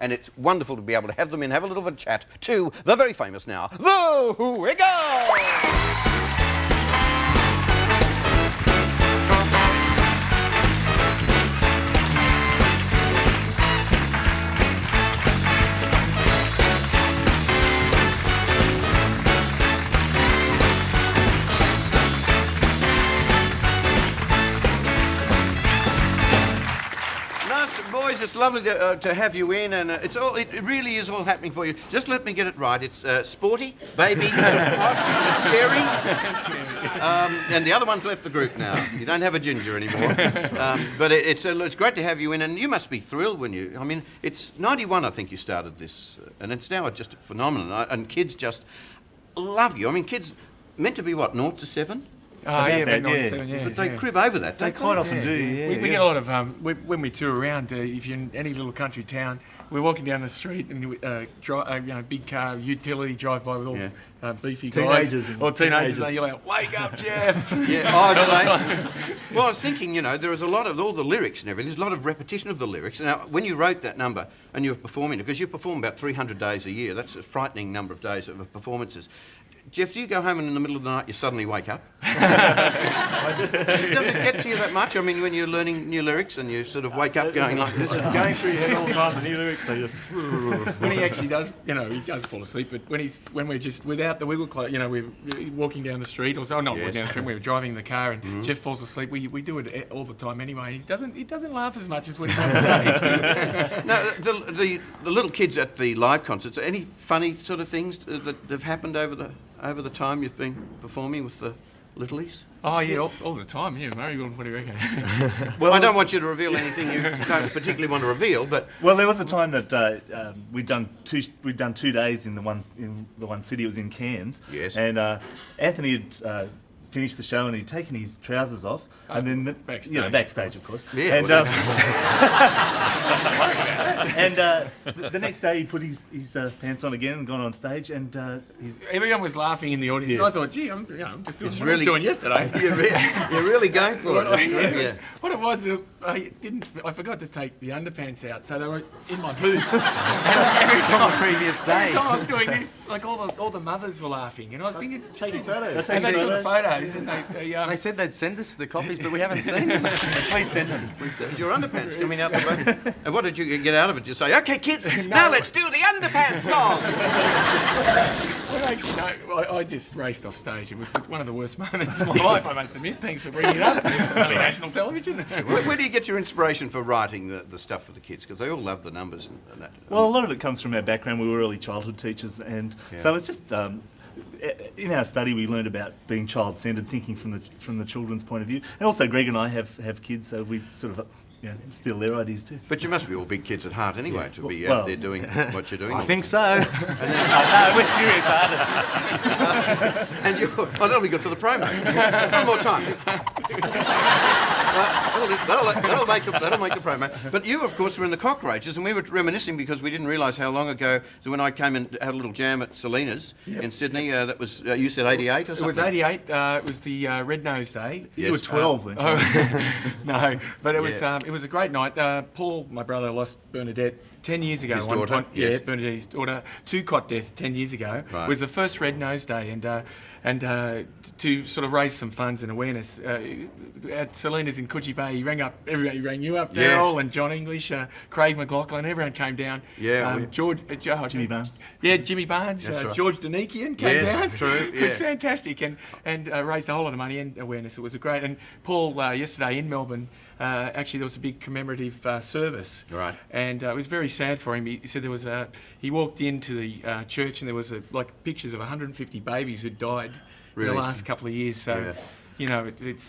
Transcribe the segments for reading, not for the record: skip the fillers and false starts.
And it's wonderful to be able to have them in, have a little bit of chat to the very famous now, the Wiggles! Boys, it's lovely to have you in, and it really is all happening for you. Just let me get it right. It's sporty, baby, posh, scary, and the other one's left the group now. You don't have a ginger anymore. But it's great to have you in, and you must be thrilled when you. I mean, it's 91, I think you started this, and it's now just a phenomenon, and kids just love you. I mean, kids meant to be what, 0 to 7? Oh, yeah, about 97, yeah. But they crib over that, They quite often do, yeah. We get a lot of, when we tour around, if you're in any little country town, we're walking down the street and big car, utility drive by with all beefy guys. Or teenagers, and you're like, wake up, Jeff! Yeah, well, I was thinking, there is a lot of all the lyrics and everything, there's a lot of repetition of the lyrics. Now, when you wrote that number and you were performing it, because you perform about 300 days a year, that's a frightening number of days of performances. Jeff, do you go home and in the middle of the night you suddenly wake up? Does it get to you that much? I mean, when you're learning new lyrics and you sort of wake up going like this, going through your head all the time, the new lyrics, they just... When he actually does, he does fall asleep, but when we're just without the wiggle clothes, we're walking down the street, or not walking down the street, we're driving the car and Jeff falls asleep, we do it all the time anyway. He doesn't laugh as much as when he's on stage. Now, the little kids at the live concerts, any funny sort of things that have happened over the time you've been performing with the littlies? Oh, yeah, all the time, yeah. Murray, what do you reckon? Well, I don't want you to reveal anything you don't particularly want to reveal, but... Well, there was a time that we'd done 2 days in the one city. It was in Cairns. Yes. And Anthony had finished the show and he'd taken his trousers off. And then backstage, of course. Yeah, and the next day he put his pants on again and gone on stage, and everyone was laughing in the audience. Yeah. And I thought, gee, I'm just doing what I was doing yesterday. You're really going for it. What it was, I forgot to take the underpants out, so they were in my boots. Every time, previous day. Every time I was doing this, like all the mothers were laughing, and I was thinking, taking photos. And they took the photos, and they said they'd send us the copies, but we haven't seen them. Please send them. Your underpants coming out the way. And what did you get out of it? You say, okay, kids, now let's do the underpants song. I just raced off stage. It's one of the worst moments of my life, I must admit. Thanks for bringing it up. It's only national television. Where do you get your inspiration for writing the stuff for the kids? Because they all love the numbers and that. Well, a lot of it comes from our background. We were early childhood teachers, and so it's just... in our study, we learned about being child-centred, thinking from the children's point of view. And also, Greg and I have kids, so we sort of steal their ideas too. But you must be all big kids at heart anyway, to be out there doing what you're doing. I think so. No, we're serious artists. And that'll be good for the promo. One more time. That'll make the promo. But you, of course, were in the Cockroaches, and we were reminiscing because we didn't realise how long ago. So when I came and had a little jam at Selena's in Sydney, that was you said 88 or something. It was 88. It was the Red Nose Day. Yes. You were 12, weren't you? No, but it was a great night. Paul, my brother, lost Bernadette 10 years ago. His daughter? Yeah, Yes. Bernadette, his daughter, to cot death 10 years ago. Right. It was the first Red Nose Day, and to sort of raise some funds and awareness, at Selena's in Coogee Bay, everybody rang you up, Daryl and John English, Craig McLaughlin, everyone came down. Yeah. Jimmy Barnes. Yeah, Jimmy Barnes, Right. George Danikian came down. True. It was fantastic, and raised a whole lot of money and awareness. It was great. And Paul, yesterday in Melbourne, actually there was a big commemorative service. Right. And it was very sad for him. He said there was he walked into the church and there was pictures of 150 babies who died in the last couple of years. So. It's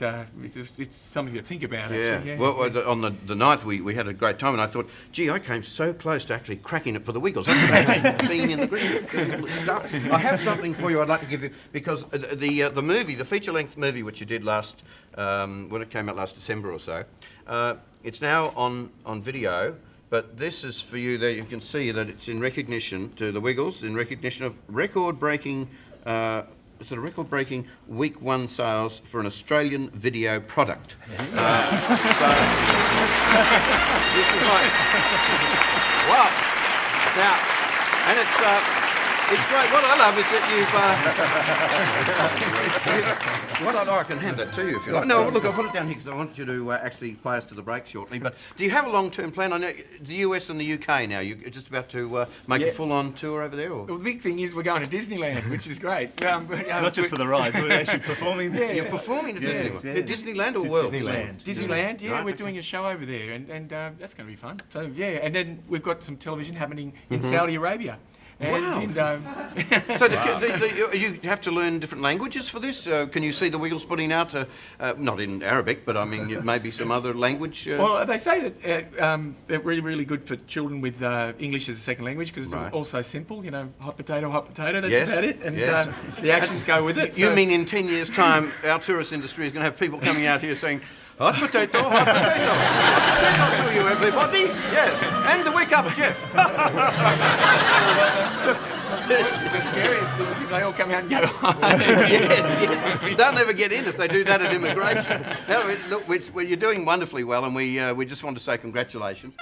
something to think about. Yeah. Actually. Yeah. Well, on the night we had a great time, and I thought, gee, I came so close to actually cracking it for the Wiggles. Being in the green stuff. I have something for you I'd like to give you, because the movie, the feature-length movie which you did last, when it came out last December or so, it's now on video. But this is for you. There you can see that it's in recognition to the Wiggles, in recognition of record-breaking week 1 sales for an Australian video product. So this is like, wow. Now, and it's great. What I love is that I can hand that to you if you like. No, look, I'll put it down here because I want you to actually play us to the break shortly. But do you have a long-term plan? I know the US and the UK now. You're just about to make a full-on tour over there, or? Well, the big thing is we're going to Disneyland, which is great. Not just for the rides, we're actually performing there. You're performing at Disneyland. Yeah. Disneyland or World? Disneyland, yeah, Right, we're okay. doing a show over there, and that's going to be fun. So yeah, and then we've got some television happening in Saudi Arabia. And, Wow. So you have to learn different languages for this? Can you see the Wiggles putting out, not in Arabic, but I mean maybe some other language? Well, they say that they're really, really good for children with English as a second language because Right. it's also simple, you know, hot potato, that's Yes, about it. And yes. the actions go with it. You so- mean in 10 years' time, our tourist industry is going to have people coming out here saying, hot potato, hot potato. Hot potato to you, everybody. Yes. And the wake up, Jeff. The scariest thing is if they all come out and go, yes. They'll never get in if they do that at immigration. No, look, you're doing wonderfully well, and we just want to say congratulations.